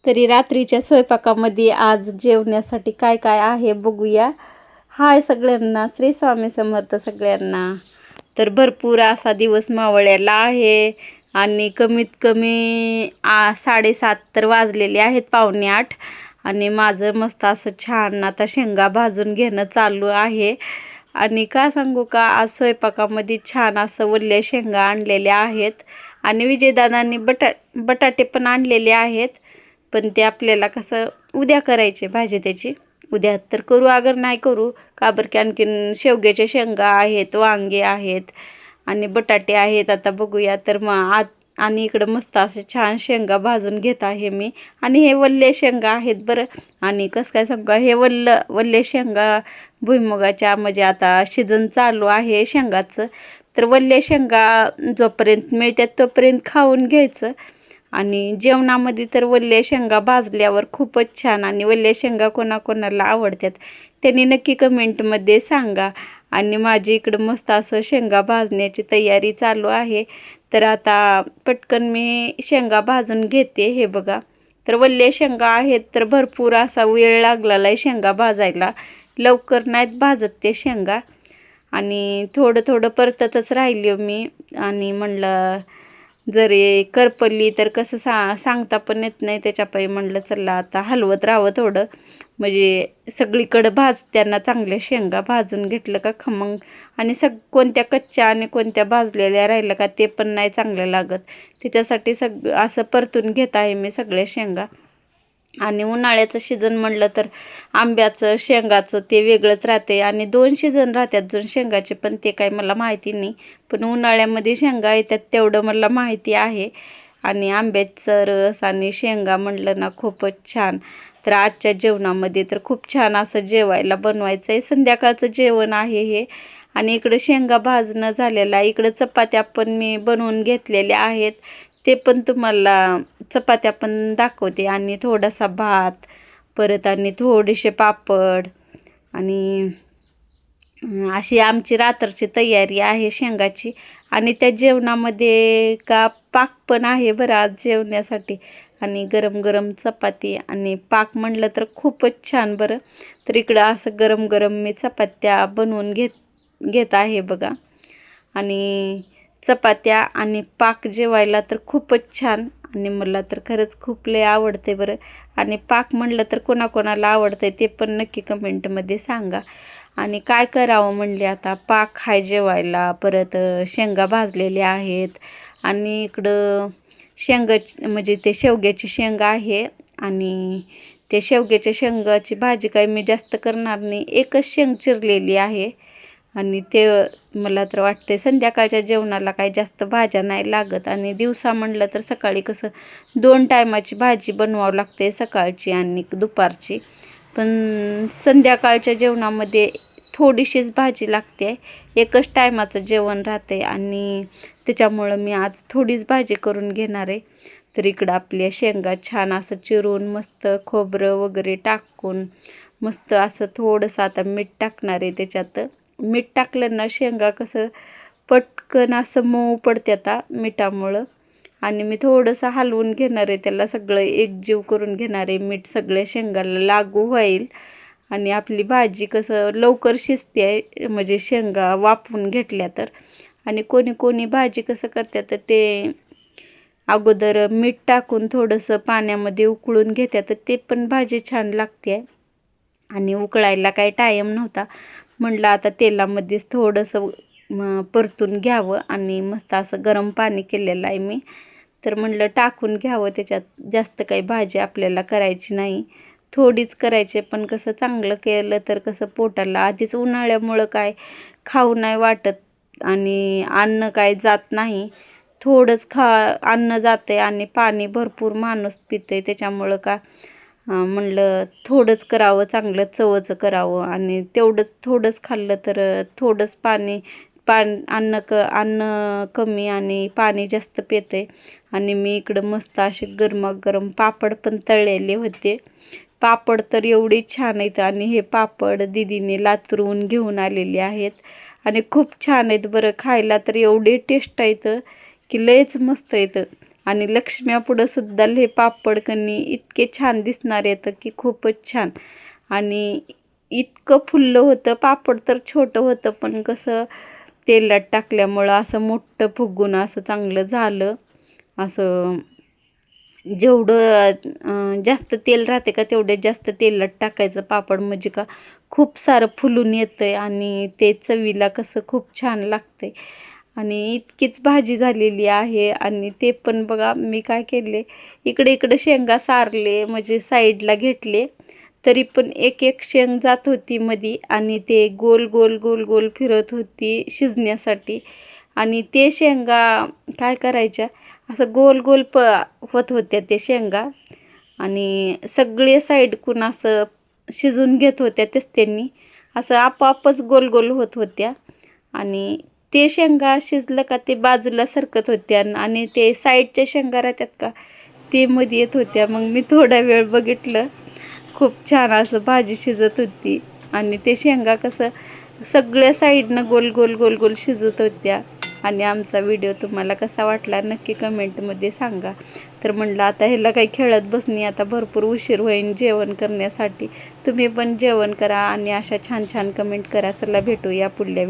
तरी रात्रीच्या स्वयंपाकामध्ये आज जेवण्यासाठी काय काय आहे बघूया. हाय सगळ्यांना, श्री स्वामी समर्थ सगळ्यांना. तर भरपूर असा दिवस मावळ्याला आहे आणि कमीत कमी 7:30 तर वाजलेले आहेत, 7:45. आणि माझं मस्त असं छान आता शेंगा भाजून घेणं चालू आहे. आणि का सांगू का, आज स्वयंपाकामध्ये छान असं वल्ल्या शेंगा आणलेल्या आहेत आणि विजयदादांनी बटाटे पण आणलेले आहेत. पण ते आपल्याला कसं उद्या करायचे भाजी त्याची. उद्या तर करू, अगर नाही करू का बरं की आणखीन शेवग्याच्या शेंगा आहेत, वांगे आहेत आणि बटाटे आहेत. आता बघूया. तर मग आणि इकडं मस्त असे छान शेंगा भाजून घेत आहे मी. आणि हे वल्ले शेंगा आहेत बरं. आणि कसं काय सांगू, हे वल्ले शेंगा भुईमुगाच्या म्हणजे आता सीजन चालू आहे शेंगाचं. तर वल्ले शेंगा जोपर्यंत मिळतात तोपर्यंत खाऊन घ्यायचं. आणि जेवणामध्ये तर वल्ल्या शेंगा भाजल्यावर खूपच छान. आणि वल्ल्या शेंगा कोणाकोणाला आवडतात त्यांनी नक्की कमेंटमध्ये सांगा. आणि माझी इकडं मस्त असं शेंगा भाजण्याची तयारी चालू आहे. तर आता पटकन मी शेंगा भाजून घेते. हे बघा, तर वल्ल्या शेंगा आहेत तर भरपूर असा वेळ लागलेला आहे शेंगा भाजायला. लवकर नाहीत भाजत ते शेंगा. आणि थोडं थोडं परततच राहिलो मी. आणि म्हणलं जरी करपली तर कसं सांगता पण येत नाही, त्याच्यापायी म्हणलं चला आता हलवत राहावं थोडं, म्हणजे सगळीकडं भाजत्यांना चांगल्या शेंगा भाजून घेतलं का खमंग. आणि कोणत्या कच्च्या आणि कोणत्या भाजलेल्या राहिलं का ते पण नाही चांगलं लागत. त्याच्यासाठी असं परतून घेत आहे मी सगळ्या शेंगा. आणि उन्हाळ्याचं सीजन म्हणलं तर आंब्याचं शेंगाचं ते वेगळंच राहते. आणि 2 सीजन राहतात जण शेंगाचे, पण ते काही मला माहिती नाही. पण उन्हाळ्यामध्ये शेंगा येतात तेवढं मला माहिती आहे. आणि आंब्याचं रस आणि शेंगा म्हणलं ना खूपच छान. तर आजच्या जेवणामध्ये तर खूप छान असं जेवायला बनवायचं आहे. संध्याकाळचं जेवण आहे हे. आणि इकडं शेंगा भाजणं झालेलं आहे. इकडं चपात्या पण मी बनवून घेतलेल्या आहेत, ते पण तुम्हाला चपात्या पण दाखवते. आणि थोडासा भात, परत आणि थोडेसे पापड. आणि अशी आमची रात्रची तयारी आहे शेंगाची. आणि त्या जेवणामध्ये का पाक पण आहे बरं आज जेवण्यासाठी. आणि गरम गरम चपाती आणि पाक म्हणलं तर खूपच छान बरं. तर इकडं असं गरम गरम मी चपात्या बनवून घेत आहे बघा. आणि चपात्या आणि पाक जेवायला तर खूपच छान. आणि मला तर खरंच खूप लय आवडते बरं. आणि पाक म्हणलं तर कोणाकोणाला आवडतं ते पण नक्की कमेंटमध्ये सांगा. आणि काय करावं म्हणले, आता पाक हाय जेवायला, परत शेंगा भाजलेल्या आहेत. आणि इकडं म्हणजे ते शेवग्याची शेंगा आहे. आणि ते शेवग्याच्या शेंगाची भाजी काही मी जास्त करणार नाही, एकच शेंग चिरलेली आहे. आणि ते मला तर वाटते संध्याकाळच्या जेवणाला काही जास्त भाज्या नाही लागत. आणि दिवसा म्हणलं तर सकाळी कसं 2 टायमाची भाजी बनवावं लागते, सकाळची आणि दुपारची. पण संध्याकाळच्या जेवणामध्ये थोडीशीच भाजी लागते, एकच टायमाचं जेवण राहते. आणि त्याच्यामुळं मी आज थोडीच भाजी करून घेणार आहे. तर इकडं आपल्या शेंगा छान असं चिरून मस्त खोबरं वगैरे टाकून मस्त असं थोडंसं आता मीठ टाकणार आहे त्याच्यात. मीठ टाकलं ना शेंगा कसं पटकन असं मऊ पडते आता मिठामुळं. आणि मी थोडंसं हलवून घेणार आहे त्याला, सगळं एकजीव करून घेणार आहे. मीठ सगळ्या शेंगाला लागू होईल. आणि आपली भाजी कसं लवकर शिजते आहे म्हणजे शेंगा वाफवून घेतल्या तर. आणि कोणी कोणी भाजी कसं करतात तर ते अगोदर मीठ टाकून थोडंसं पाण्यामध्ये उकळून घेतात, तर ते पण भाजी छान लागते. आणि उकळायला काही टाईम नव्हता, म्हणलं आता तेलामध्येच थोडंसं परतून घ्यावं. आणि मस्त असं गरम पाणी केलेलं आहे मी, तर म्हणलं टाकून घ्यावं त्याच्यात. जास्त काही भाजी आपल्याला करायची नाही, थोडीच करायची. पण कसं चांगलं केलं तर कसं पोटाला, आधीच उन्हाळ्यामुळं काय खाऊ नाही वाटत आणि अन्न काय जात नाही. थोडंच अन्न जाते आणि पाणी भरपूर माणूस पिते. त्याच्यामुळं का म्हणलं थोडंच करावं, चांगलं चवचं करावं. आणि तेवढंच थोडंच खाल्लं तर थोडंच अन्न कमी आणि पाणी जास्त पिते. आणि मी इकडं मस्त असे गरमागरम पापड पण तळलेले होते. पापड तर एवढी छान आहेत. आणि हे पापड दीदीने लातूरून घेऊन आलेले आहेत. आणि खूप छान आहेत बरं, खायला तर एवढे टेस्ट आहेत की लयच मस्त येतं. आणि लक्ष्म्यापुढं सुद्धा हे पापड कणी इतके छान दिसणार येतं की खूपच छान. आणि इतकं फुललं होतं. पापड तर छोटं होतं पण कसं तेलात टाकल्यामुळं असं मोठं फुगून असं चांगलं झालं. असं जेवढं जास्त तेल राहते का तेवढे जास्त तेलात टाकायचं पापड, म्हणजे का खूप सारं फुलून येतंय आणि ते चवीला कसं खूप छान लागतंय. आणि इतकीच भाजी झालेली आहे. आणि ते पण बघा मी काय केले, इकडे इकडे शेंगा सारले, म्हणजे साईडला घेतले, तरी पण एक एक शेंग जात होती मधी आणि ते गोल गोल गोल गोल फिरत होती शिजण्यासाठी. आणि ते शेंगा काय करायच्या, असं गोल गोल होत होत्या ते शेंगा आणि सगळे साईडकून असं शिजून घेत होत्या तेच त्यांनी, असं आपोआपच गोल गोल होत होत्या. आणि ते शेंगा शिजलं का ते बाजूला सरकत होत्या आणि ते साईडच्या शेंगा राहतात का ते मध्ये येत होत्या. मग मी थोडा वेळ बघितलं, खूप छान असं भाजी शिजत होती आणि ते शेंगा कसं सगळ्या साईडनं गोल गोल गोल गोल शिजत होत्या. आणि आमचा व्हिडिओ तुम्हाला कसा वाटला नक्की कमेंटमध्ये सांगा. तर म्हणलं आता ह्याला काही खेळत बसणी, आता भरपूर उशीर होईन जेवण करण्यासाठी. तुम्ही पण जेवण करा आणि अशा छान छान कमेंट करा. चला भेटूया पुढल्या व्हिडिओ.